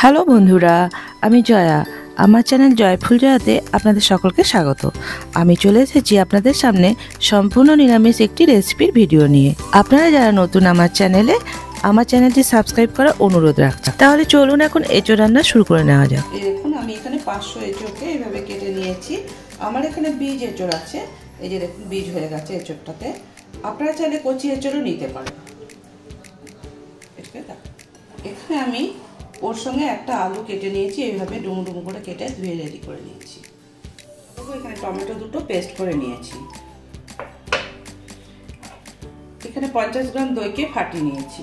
Hello বন্ধুরা, আমি জয়া। আমার চ্যানেল জয়ফুল জয়াতে আপনাদের সকলকে স্বাগত। আমি চলে এসেছি আপনাদের সামনে সম্পূর্ণ নিরামিষ একটি রেসিপির ভিডিও নিয়ে। আপনারা যারা নতুন আমার চ্যানেলটি সাবস্ক্রাইব করার অনুরোধ রাখছি। তাহলে চলুন এখন এঁচোড় রান্না শুরু করে নেওয়া যাক। দেখুন, আমি এখানে 500 এঁচোড়কে এইভাবে কেটে নিয়েছি। আমার এখানে বীজ এঁচোড় আছে, এই যে দেখুন বীজ হয়ে গেছে এঁচোড়টাতে। আপনারা চাইলে কচি এঁচোড়ও নিতে পারেন। এখানে আমি ওর সঙ্গে একটা আলু কেটে নিয়েছি, এইভাবে ডুমো ডুমো করে কেটে ধুয়ে রেডি করে নিয়েছি। এখানে টমেটো দুটো পেস্ট করে নিয়েছি। এখানে 50 গ্রাম দইকে ফাটিয়ে নিয়েছি।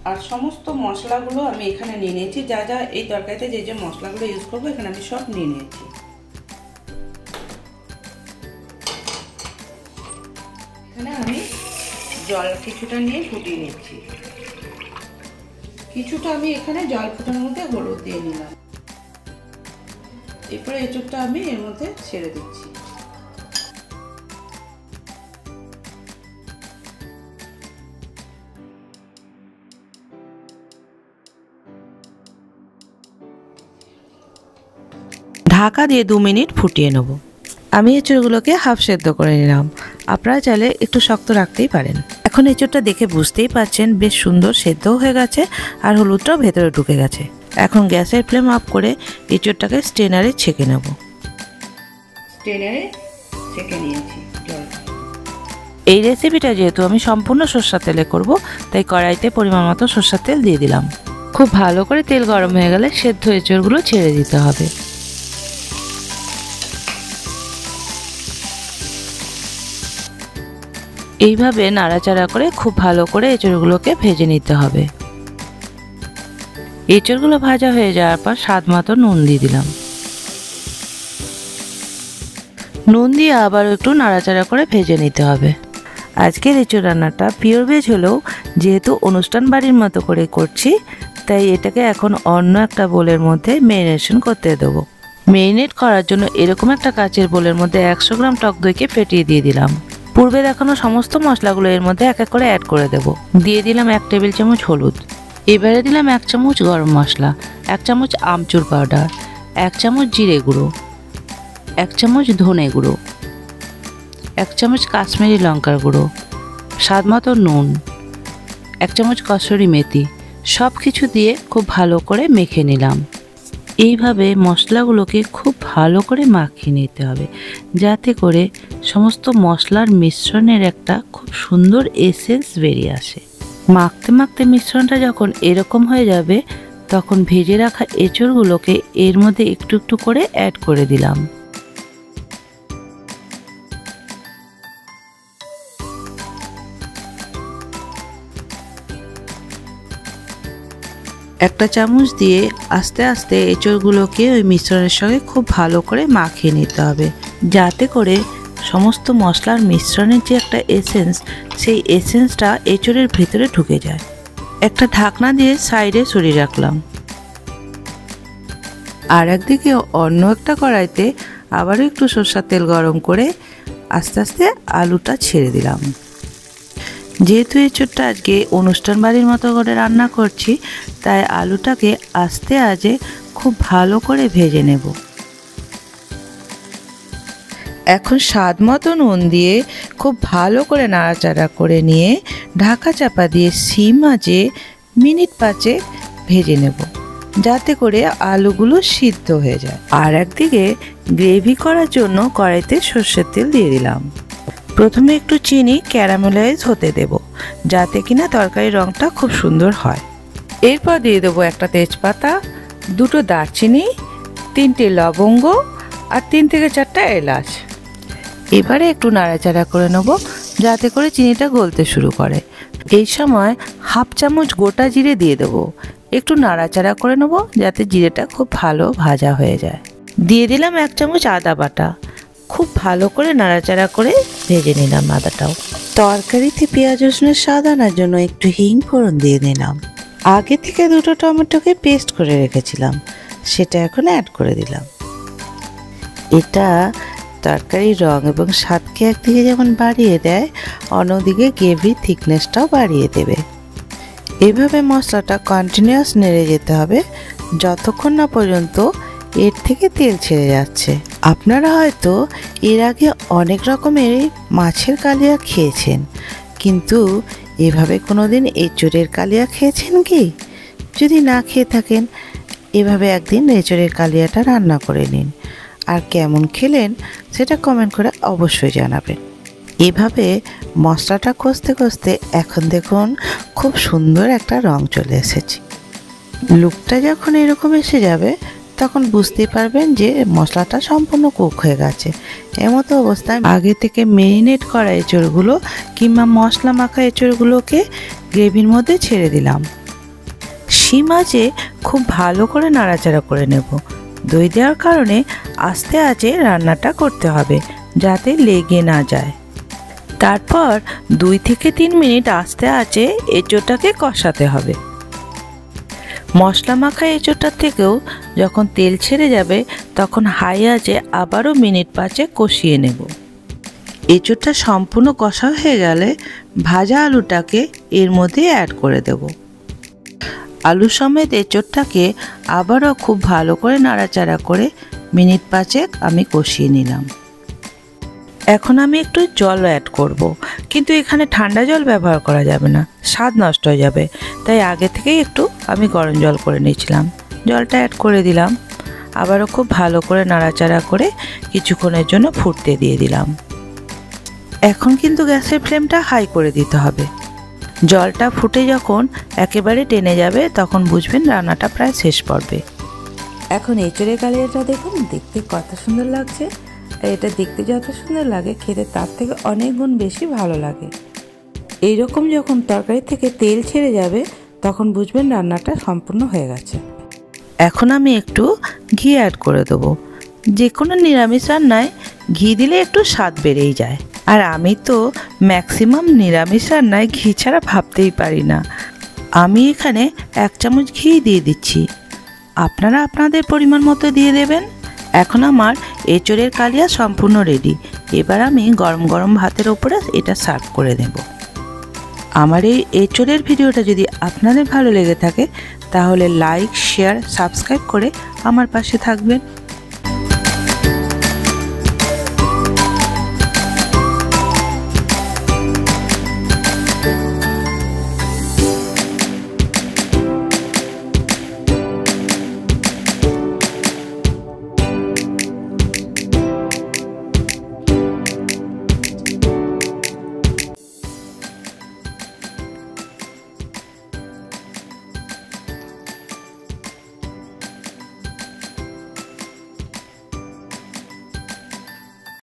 আর সমস্ত মশলাগুলো আমি এখানে নিয়ে নিয়েছি। যা যা এই তরকারিতে যে যে মশলাগুলো ইউজ করবো এখানে আমি সব নিয়ে নিয়েছি। এখানে আমি জল কিছুটা নিয়ে ফুটিয়ে নিচ্ছি। কিছুটা আমি এখানে জল ফোটানোর মধ্যে হলুদ দিয়ে নিলাম। এরপরে এঁচোড়টা আমি এর মধ্যে ছেড়ে দিচ্ছি। ঢাকা দিয়ে 2 মিনিট ফুটিয়ে নেব। আমি এঁচোড়গুলোকে হাফ সেদ্ধ করে নিলাম। আপনারা চাইলে একটু শক্ত রাখতেই পারেন। এখন এঁচোড়টা দেখে বুঝতেই পারছেন বেশ সুন্দর সেদ্ধও হয়ে গেছে আর হলুদটাও ভেতরে ঢুকে গেছে। এখন গ্যাসের ফ্লেম অফ করে এঁচোড়টাকে স্ট্রেনারে ছেঁকে নেব। স্ট্রেনারে ছেঁকে নিয়েছি। এই রেসিপিটা যেহেতু আমি সম্পূর্ণ সরষের তেলে করব, তাই কড়াইতে পরিমাণ মতো সরষের তেল দিয়ে দিলাম। খুব ভালো করে তেল গরম হয়ে গেলে সেদ্ধ এঁচোড়গুলো ছেড়ে দিতে হবে। এইভাবে নাড়াচাড়া করে খুব ভালো করে এঁচোড়গুলোকে ভেজে নিতে হবে। এঁচোড়গুলো ভাজা হয়ে যাওয়ার পর স্বাদ মতো নুন দিয়ে দিলাম। নুন দিয়ে আবার একটু নাড়াচাড়া করে ভেজে নিতে হবে। আজকের এঁচোড় রান্নাটা পিওর ভেজ হলেও যেহেতু অনুষ্ঠান বাড়ির মতো করে করছি, তাই এটাকে এখন অন্য একটা বোলের মধ্যে ম্যারিনেশন করতে দেবো। ম্যারিনেট করার জন্য এরকম একটা কাচের বোলের মধ্যে 100 গ্রাম টক দইকে ফেটিয়ে দিয়ে দিলাম। পূর্বে দেখানো সমস্ত মশলাগুলো এর মধ্যে এক এক করে অ্যাড করে দেব। দিয়ে দিলাম 1 টেবিল চামচ হলুদ। এবারে দিলাম 1 চামচ গরম মশলা, 1 চামচ আমচুর পাউডার, 1 চামচ জিরে গুঁড়ো, 1 চামচ ধনে গুঁড়ো, 1 চামচ কাশ্মীরি লঙ্কার গুঁড়ো, স্বাদ মতো নুন, 1 চামচ কসুরি মেথি। সব কিছু দিয়ে খুব ভালো করে মেখে নিলাম। এইভাবে মশলাগুলোকে খুব ভালো করে মাখিয়ে নিতে হবে, যাতে করে সমস্ত মশলার মিশ্রণের একটা খুব সুন্দর এসেন্স বেরিয়ে আসে। মাখতে মাখতে মিশ্রণটা যখন এরকম হয়ে যাবে, তখন ভেজে রাখা এঁচোড়গুলোকে এর মধ্যে একটু একটু করে অ্যাড করে দিলাম। একটা চামচ দিয়ে আস্তে আস্তে এঁচোড়গুলোকে ওই মিশ্রণের সঙ্গে খুব ভালো করে মাখিয়ে নিতে হবে, যাতে করে সমস্ত মশলার মিশ্রণের যে একটা এসেন্স, সেই এসেন্সটা এঁচোড়ের ভেতরে ঢুকে যায়। একটা ঢাকনা দিয়ে সাইডে সরিয়ে রাখলাম। আর একদিকে অন্য একটা কড়াইতে আবারও একটু সরষের তেল গরম করে আস্তে আস্তে আলুটা ছেড়ে দিলাম। যেহেতু এঁচোড়টা আজকে অনুষ্ঠান বাড়ির মতো করে রান্না করছি, তাই আলুটাকে আস্তে আজে খুব ভালো করে ভেজে নেব। এখন স্বাদ মতো নুন দিয়ে খুব ভালো করে নাড়াচাড়া করে নিয়ে ঢাকা চাপা দিয়ে সিম আঁচে মিনিট 5 ভেজে নেব, যাতে করে আলুগুলো সিদ্ধ হয়ে যায়। আর একদিকে গ্রেভি করার জন্য কড়াইতে সর্ষের তেল দিয়ে দিলাম। প্রথমে একটু চিনি ক্যারামেলাইজ হতে দেব, যাতে কিনা তরকারির রঙটা খুব সুন্দর হয়। এরপর দিয়ে দেবো একটা তেজপাতা, 2টো দারচিনি, 3টে লবঙ্গ আর 3 থেকে 4টা এলাচ। এবারে একটু নাড়াচাড়া করে নেব, যাতে করে চিনিটা গলতে শুরু করে। এই সময় হাফ চামচ গোটা জিরে দিয়ে দেবো। একটু নাড়াচাড়া করে নেব, যাতে জিরেটা খুব ভালো ভাজা হয়ে যায়। দিয়ে দিলাম 1 চামচ আদা বাটা। খুব ভালো করে নাড়াচাড়া করে ভেজে নিলাম আদাটাও। তরকারিতে পেঁয়াজ রসুনের স্বাদ আনার জন্য একটু হিং ফোড়ন দিয়ে নিলাম। আগে থেকে 2টো টমেটোকে পেস্ট করে রেখেছিলাম, সেটা এখন অ্যাড করে দিলাম। এটা তরকারির রং এবং স্বাদকে একদিকে যেমন বাড়িয়ে দেয়, অন্যদিকে গ্রেভির থিকনেসটাও বাড়িয়ে দেবে। এভাবে মশলাটা কন্টিনিউয়াস নেড়ে যেতে হবে যতক্ষণ না পর্যন্ত এর থেকে তেল ছেড়ে যাচ্ছে। আপনারা হয়তো এর আগে অনেক রকমের মাছের কালিয়া খেয়েছেন, কিন্তু এভাবে কোনোদিন এঁচোড়ের কালিয়া খেয়েছেন কি? যদি না খেয়ে থাকেন, এভাবে একদিন এঁচোড়ের কালিয়াটা রান্না করে নিন, আর কেমন খেলেন সেটা কমেন্ট করে অবশ্যই জানাবেন। এভাবে মশলাটা কষতে কষতে এখন দেখুন খুব সুন্দর একটা রং চলে এসেছে। লুকটা যখন এরকম এসে যাবে তখন বুঝতে পারবেন যে মশলাটা সম্পূর্ণ কুক হয়ে গেছে। এমতো অবস্থায় আগে থেকে মেরিনেট করা এঁচোড়গুলো কিংবা মশলা মাখা এঁচোড়গুলোকে গ্রেভির মধ্যে ছেড়ে দিলাম। শিম মাছে খুব ভালো করে নাড়াচাড়া করে নেব। দই দেওয়ার কারণে আস্তে আঁচে রান্নাটা করতে হবে যাতে লেগে না যায়। তারপর 2 থেকে 3 মিনিট আস্তে আঁচে এঁচোড়টাকে কষাতে হবে। মশলা মাখা এঁচোড়টার থেকেও যখন তেল ছেড়ে যাবে তখন হাই আঁচে আবারও মিনিট 5 কষিয়ে নেব। এঁচোড়টা সম্পূর্ণ কষা হয়ে গেলে ভাজা আলুটাকে এর মধ্যে অ্যাড করে দেব। আলু সমেত এঁচোড়টাকে আবারও খুব ভালো করে নাড়াচাড়া করে মিনিট 5 আমি কষিয়ে নিলাম। এখন আমি একটু জল অ্যাড করব, কিন্তু এখানে ঠান্ডা জল ব্যবহার করা যাবে না, স্বাদ নষ্ট হয়ে যাবে। তাই আগে থেকেই একটু আমি গরম জল করে নিয়েছিলাম। জলটা অ্যাড করে দিলাম, আবারও খুব ভালো করে নাড়াচাড়া করে কিছুক্ষণের জন্য ফুটতে দিয়ে দিলাম। এখন কিন্তু গ্যাসের ফ্লেমটা হাই করে দিতে হবে। জলটা ফুটে যখন একেবারে টেনে যাবে তখন বুঝবেন রান্নাটা প্রায় শেষ পর্বে। এখন এঁচোড়ের কালিয়াটা দেখুন, দেখতে কত সুন্দর লাগছে। এটা দেখতে যত সুন্দর লাগে, খেতে তার থেকে অনেক গুণ বেশি ভালো লাগে। এইরকম যখন তরকারি থেকে তেল ছেড়ে যাবে তখন বুঝবেন রান্নাটা সম্পূর্ণ হয়ে গেছে। এখন আমি একটু ঘি অ্যাড করে দেবো। যে কোনো নিরামিষ রান্নায় ঘি দিলে একটু স্বাদ বেড়েই যায়, আর আমি তো ম্যাক্সিমাম নিরামিষ রান্নায় ঘি ছাড়া ভাবতেই পারি না। আমি এখানে 1 চামচ ঘি দিয়ে দিচ্ছি, আপনারা আপনাদের পরিমাণ মতো দিয়ে দেবেন। এখন আমার এঁচোড়ের কালিয়া সম্পূর্ণ রেডি। এবার আমি গরম গরম ভাতের ওপরে এটা সার্ভ করে দেব। আমার এই এঁচোড়ের ভিডিওটা যদি আপনাদের ভালো লেগে থাকে তাহলে লাইক, শেয়ার, সাবস্ক্রাইব করে আমার পাশে থাকবেন।